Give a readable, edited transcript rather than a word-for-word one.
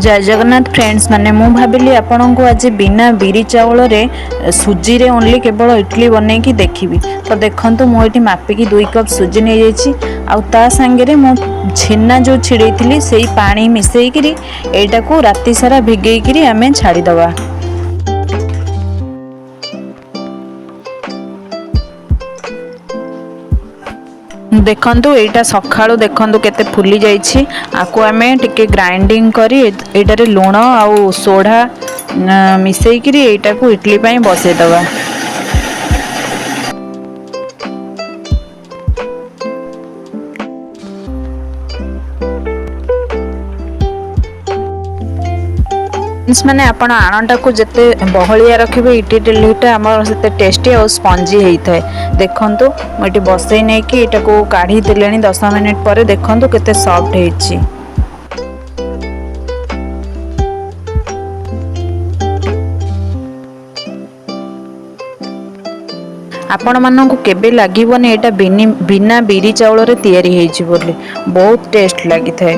जय जगन्नाथ फ्रेंड्स माने मु भाविली आपन को आज बिना बिरी चावल रे सुजी रे ओनली केवल इडली बने की देखिबी। तो देखंतु मु एठी मापिकी 2 कप सुजी नै जाईची आ ता संगे रे मु छेना जो छिड़ैथिली सेही पानी मिसई करी एटा को राती सारा भिगई करी हमें छाड़ी दवा। देखंतु एटा सखाळु देखंतु केते फुली जाईछि आकु आमे टिके ग्राइंडिंग करी एटारे लूण आउ सोडा मिसई करी एटा को इडली पई बसे दवा। माने आपण आणटा को जते बहलिया रखिबे इडलीटा हमर सेते टेस्टी और स्पंजी हेइथाय। देखंतु मटी बसई नै कि एटा को काढी देलेनी 10 मिनिट परे देखंतु केते सॉफ्ट हेइछि। आपण माननकु केबे लागिबोनी एटा बिना बिरी चावल रे तयारी हेइछि बोली बहुत टेस्ट लागिथाय।